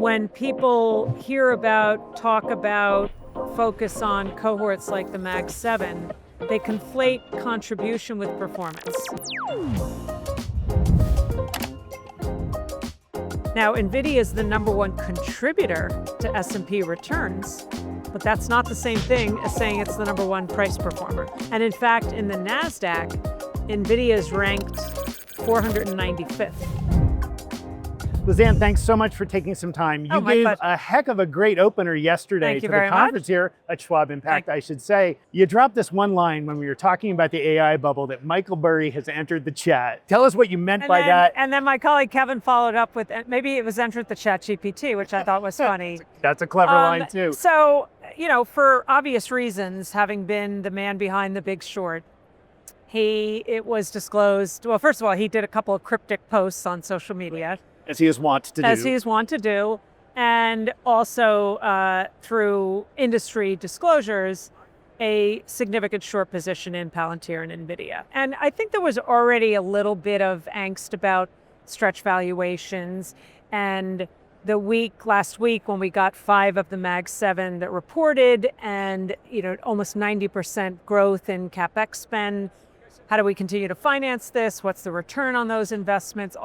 when people hear about, talk about, focus on cohorts like the Mag 7, they conflate contribution with performance. Now, Nvidia is the #1 contributor to S&P returns, but that's not the same thing as saying it's the #1 price performer. And in fact, in the NASDAQ, Nvidia is ranked 495th. Lizanne, thanks so much for taking some time. You gave pleasure. a heck of a great opener yesterday to the conference here at Schwab IMPACT, I should say. You dropped this one line when we were talking about the AI bubble that Michael Burry has entered the chat. Tell us what you meant by that. And then my colleague Kevin followed up with, maybe it was entered the chat GPT, which I thought was funny. That's a clever line too. So, for obvious reasons, having been the man behind the Big Short, it was disclosed, well, first of all, he did a couple of cryptic posts on social media. As he is wont to do. As he is wont to do. And also through industry disclosures, a significant short position in Palantir and Nvidia. And I think there was already a little bit of angst about stretch valuations. And last week when we got 5 of the Mag 7 that reported and, almost 90% growth in CapEx spend, how do we continue to finance this? What's the return on those investments?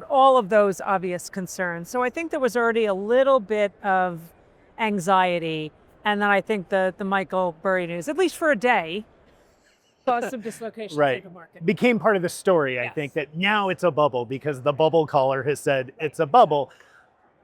All of those obvious concerns. So I think there was already a little bit of anxiety. And then I think the Michael Burry news, at least for a day, caused some dislocation in the market. Became part of the story, I think, that now it's a bubble because the bubble caller has said it's a bubble.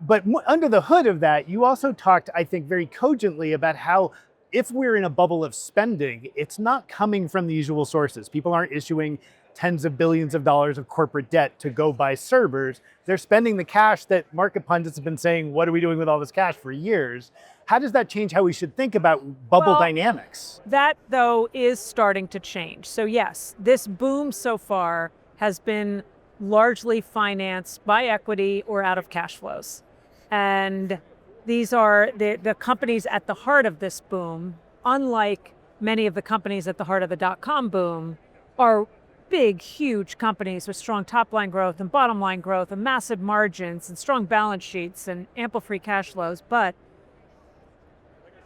But under the hood of that, you also talked, I think, very cogently about how if we're in a bubble of spending, it's not coming from the usual sources. People aren't issuing tens of billions of dollars of corporate debt to go buy servers. They're spending the cash that market pundits have been saying, what are we doing with all this cash for years? How does that change how we should think about bubble dynamics? That, though, is starting to change. So yes, this boom so far has been largely financed by equity or out of cash flows. And these are the companies at the heart of this boom, unlike many of the companies at the heart of the dot-com boom, are big, huge companies with strong top-line growth and bottom-line growth and massive margins and strong balance sheets and ample free cash flows. But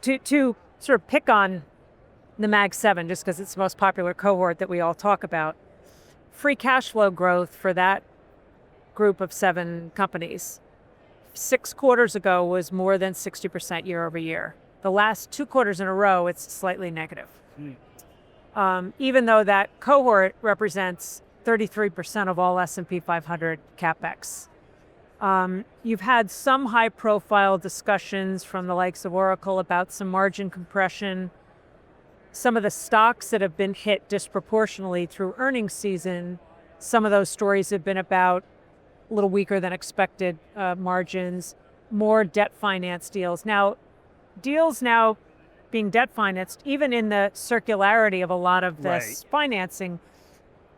to sort of pick on the Mag 7, just because it's the most popular cohort that we all talk about, free cash flow growth for that group of 7 companies 6 quarters ago was more than 60% year over year. The last 2 quarters in a row, it's slightly negative. Even though that cohort represents 33% of all S&P 500 CapEx. You've had some high-profile discussions from the likes of Oracle about some margin compression. Some of the stocks that have been hit disproportionately through earnings season, some of those stories have been about a little weaker than expected margins, more debt finance deals. Now, deals now being debt financed, even in the circularity of a lot of this financing,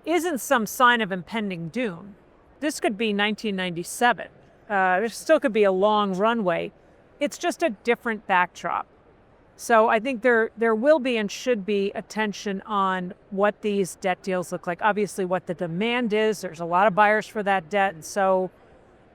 isn't some sign of impending doom. This could be 1997. There still could be a long runway. It's just a different backdrop. So I think there will be and should be attention on what these debt deals look like. Obviously, what the demand is. There's a lot of buyers for that debt. And so,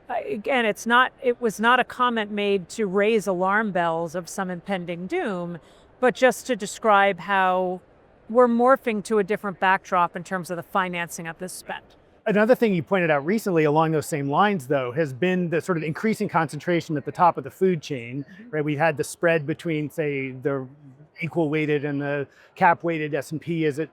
again, it was not a comment made to raise alarm bells of some impending doom, but just to describe how we're morphing to a different backdrop in terms of the financing of this spend. Another thing you pointed out recently along those same lines, though, has been the sort of increasing concentration at the top of the food chain, right? We had the spread between, say, the equal weighted and the cap weighted S&P is at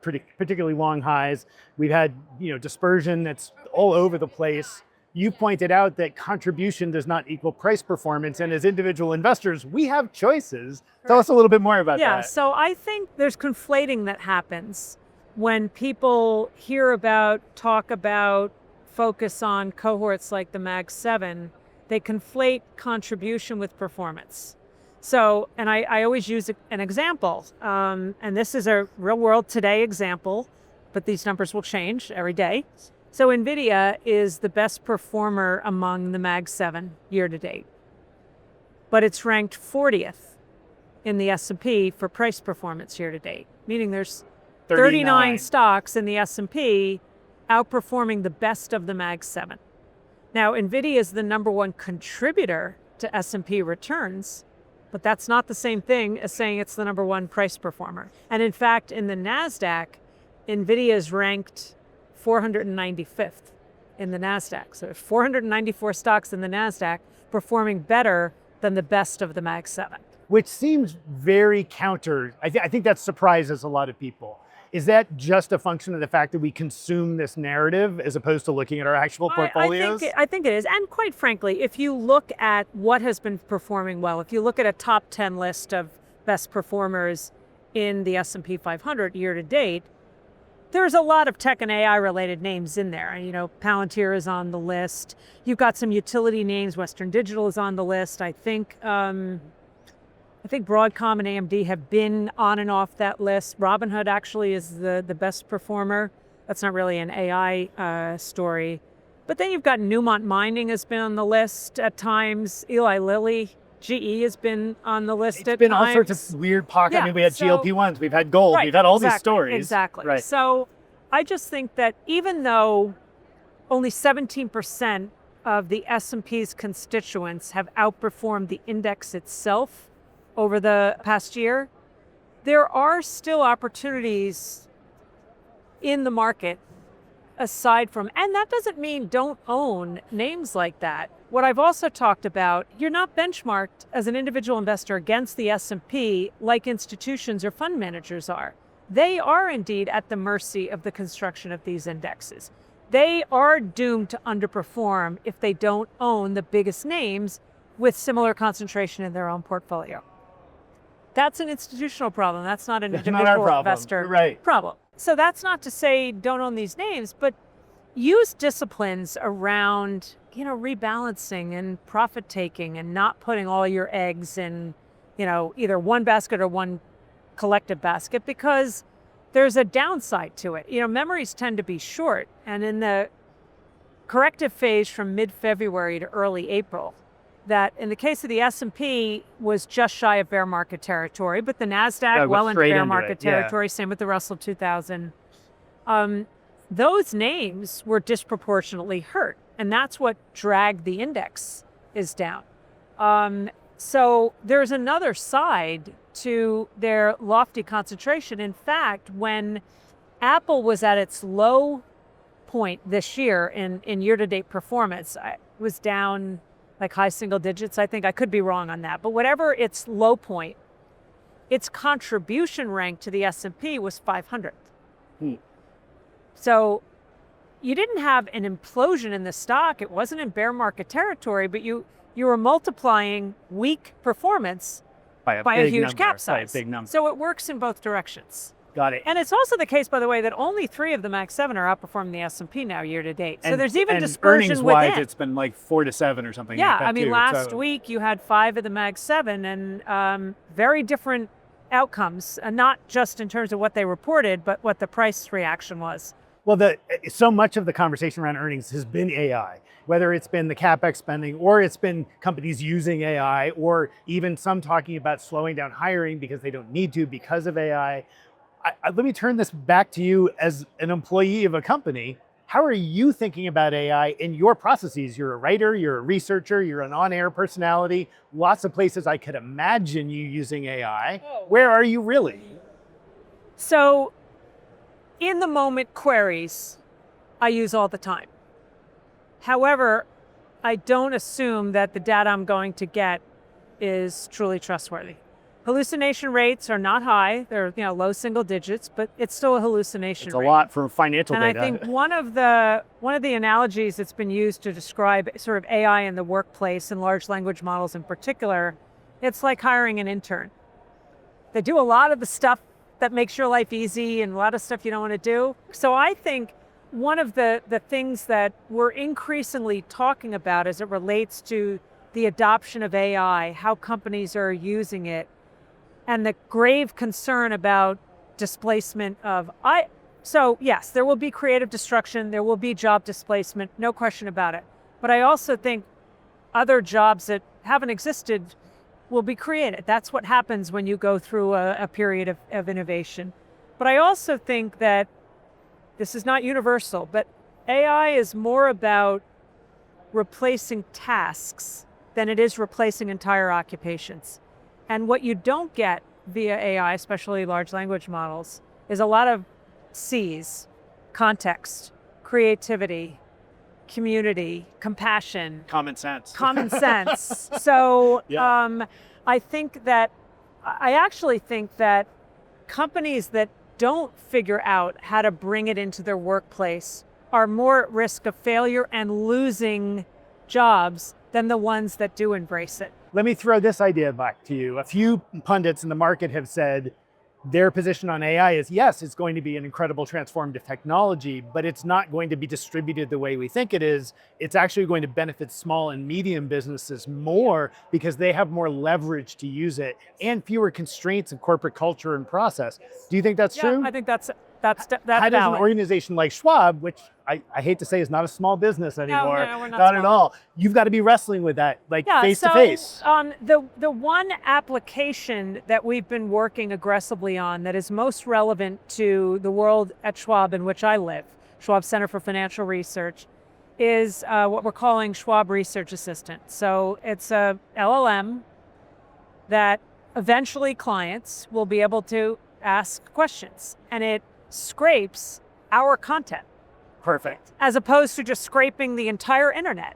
particularly long highs. We've had, dispersion that's all over the place. You pointed out that contribution does not equal price performance. And as individual investors, we have choices. Tell us a little bit more about that. Yeah, so I think there's conflating that happens when people hear about, talk about, focus on cohorts like the Mag 7, they conflate contribution with performance. So, and I always use an example, and this is a real world today example, but these numbers will change every day. So Nvidia is the best performer among the Mag 7 year to date, but it's ranked 40th in the S&P for price performance year to date, meaning there's 39 stocks in the S&P outperforming the best of the Mag 7. Now, Nvidia is the number one contributor to S&P returns, but that's not the same thing as saying it's the number one price performer. And in fact, in the NASDAQ, Nvidia is ranked 495th in the NASDAQ. So 494 stocks in the NASDAQ performing better than the best of the Mag 7. Which seems very counter. I think that surprises a lot of people. Is that just a function of the fact that we consume this narrative as opposed to looking at our actual portfolios? I think it is. And quite frankly, if you look at what has been performing well, if you look at a top 10 list of best performers in the S&P 500 year to date, there's a lot of tech and AI related names in there. You know, Palantir is on the list. You've got some utility names. Western Digital is on the list. I think Broadcom and AMD have been on and off that list. Robinhood actually is the best performer. That's not really an AI story. But then you've got Newmont Mining has been on the list at times. Eli Lilly, GE has been on the list at times. It's been all sorts of weird pockets. Yeah, I mean, we had GLP-1s, we've had gold, we've had all these stories. Exactly. Right. So I just think that even though only 17% of the S&P's constituents have outperformed the index itself over the past year, there are still opportunities in the market aside from, and that doesn't mean don't own names like that. What I've also talked about, you're not benchmarked as an individual investor against the S&P like institutions or fund managers are. They are indeed at the mercy of the construction of these indexes. They are doomed to underperform if they don't own the biggest names with similar concentration in their own portfolio. That's an institutional problem. That's not an individual investor problem. So that's not to say don't own these names, but use disciplines around, rebalancing and profit taking and not putting all your eggs in, either one basket or one collective basket, because there's a downside to it. Memories tend to be short, and in the corrective phase from mid-February to early April, that in the case of the S&P was just shy of bear market territory, but the NASDAQ well into bear market territory, same with the Russell 2000. Those names were disproportionately hurt, and that's what dragged the index is down. So there's another side to their lofty concentration. In fact, when Apple was at its low point this year in year-to-date performance, it was down like high single digits, I think. I could be wrong on that. But whatever its low point, its contribution rank to the S&P was 500th. So you didn't have an implosion in the stock. It wasn't in bear market territory, but you were multiplying weak performance by a huge cap size. By a big number. So it works in both directions. Got it. And it's also the case, by the way, that only 3 of the Mag 7 are outperforming the S&P now year to date. So there's even dispersion earnings-wise, within. it's been like 4 to 7 or something. Yeah, like that I mean, too, last week you had 5 of the Mag 7 and very different outcomes, not just in terms of what they reported, but what the price reaction was. Well, so much of the conversation around earnings has been AI, whether it's been the CapEx spending or it's been companies using AI, or even some talking about slowing down hiring because they don't need to because of AI. Let me turn this back to you as an employee of a company. How are you thinking about AI in your processes? You're a writer, you're a researcher, you're an on-air personality, lots of places I could imagine you using AI. Where are you really? So in the moment queries, I use all the time. However, I don't assume that the data I'm going to get is truly trustworthy. Hallucination rates are not high. They're low single digits, but it's still a hallucination rate. It's a lot for financial data. And I think one of the analogies that's been used to describe sort of AI in the workplace and large language models in particular, it's like hiring an intern. They do a lot of the stuff that makes your life easy and a lot of stuff you don't want to do. So I think one of the things that we're increasingly talking about as it relates to the adoption of AI, how companies are using it, and the grave concern about displacement of so yes, there will be creative destruction, there will be job displacement, no question about it. But I also think other jobs that haven't existed will be created. That's what happens when you go through a period of innovation. But I also think that this is not universal, but AI is more about replacing tasks than it is replacing entire occupations. And what you don't get via AI, especially large language models, is a lot of C's: context, creativity, community, compassion, Common sense. common sense. So Yeah. I actually think that companies that don't figure out how to bring it into their workplace are more at risk of failure and losing jobs than the ones that do embrace it. Let me throw this idea back to you. A few pundits in the market have said their position on AI is, yes, it's going to be an incredible transformative technology, but it's not going to be distributed the way we think it is. It's actually going to benefit small and medium businesses more because they have more leverage to use it and fewer constraints of corporate culture and process. Do you think that's true? I think that's How does an valid. organization like Schwab, which I hate to say is not a small business anymore, no, we're not not at small. all. You've got to be wrestling with that, like face to face. The one application that we've been working aggressively on that is most relevant to the world at Schwab in which I live, Schwab Center for Financial Research, is what we're calling Schwab Research Assistant. So it's a LLM that eventually clients will be able to ask questions, and it scrapes our content. Perfect. As opposed to just scraping the entire internet.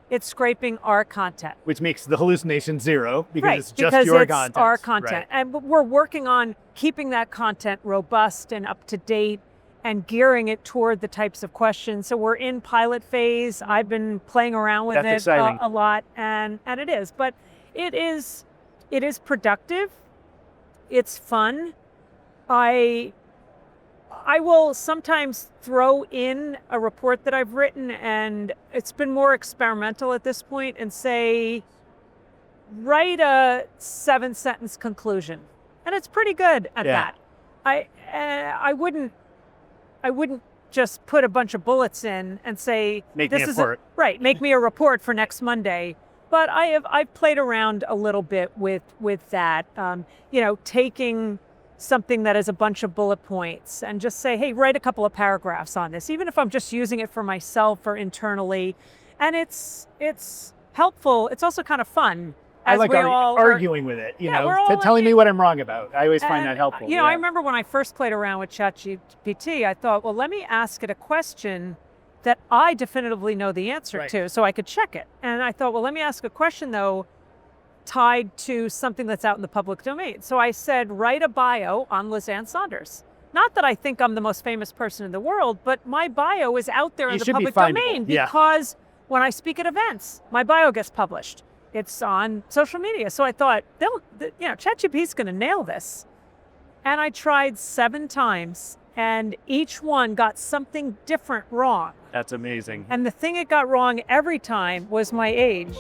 It's scraping our content. Which makes the hallucination zero because Right, it's just because your it's content. our content. Right. And we're working on keeping that content robust and up to date and gearing it toward the types of questions. So we're in pilot phase. I've been playing around with That's it exciting. a lot, and it is. But it is productive. It's fun. I will sometimes throw in a report that I've written, and it's been more experimental at this point, and say, write a 7-sentence conclusion. And it's pretty good at that. I wouldn't just put a bunch of bullets in and say, Make me a report. Make me a report for next Monday. But I've played around a little bit with that, taking something that is a bunch of bullet points and just say, hey, write a couple of paragraphs on this, even if I'm just using it for myself or internally. And it's helpful. It's also kind of fun. I like arguing with it, telling me what I'm wrong about. I always find that helpful. I remember when I first played around with ChatGPT, I thought, well, let me ask it a question that I definitively know the answer to so I could check it. And I thought, well, let me ask a question, though, tied to something that's out in the public domain. So I said, write a bio on Ann Sonders. Not that I think I'm the most famous person in the world, but my bio is out there in the public domain because when I speak at events, my bio gets published. It's on social media. So I thought, ChatGPT's going to nail this. And I tried 7 times, and each one got something different wrong. That's amazing. And the thing it got wrong every time was my age.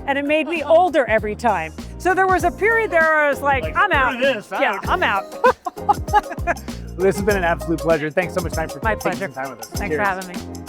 And it made me older every time. So there was a period there where I was like I'm out. I'm out. This has been an absolute pleasure. Thanks so much for taking some time with us. Thanks for having me.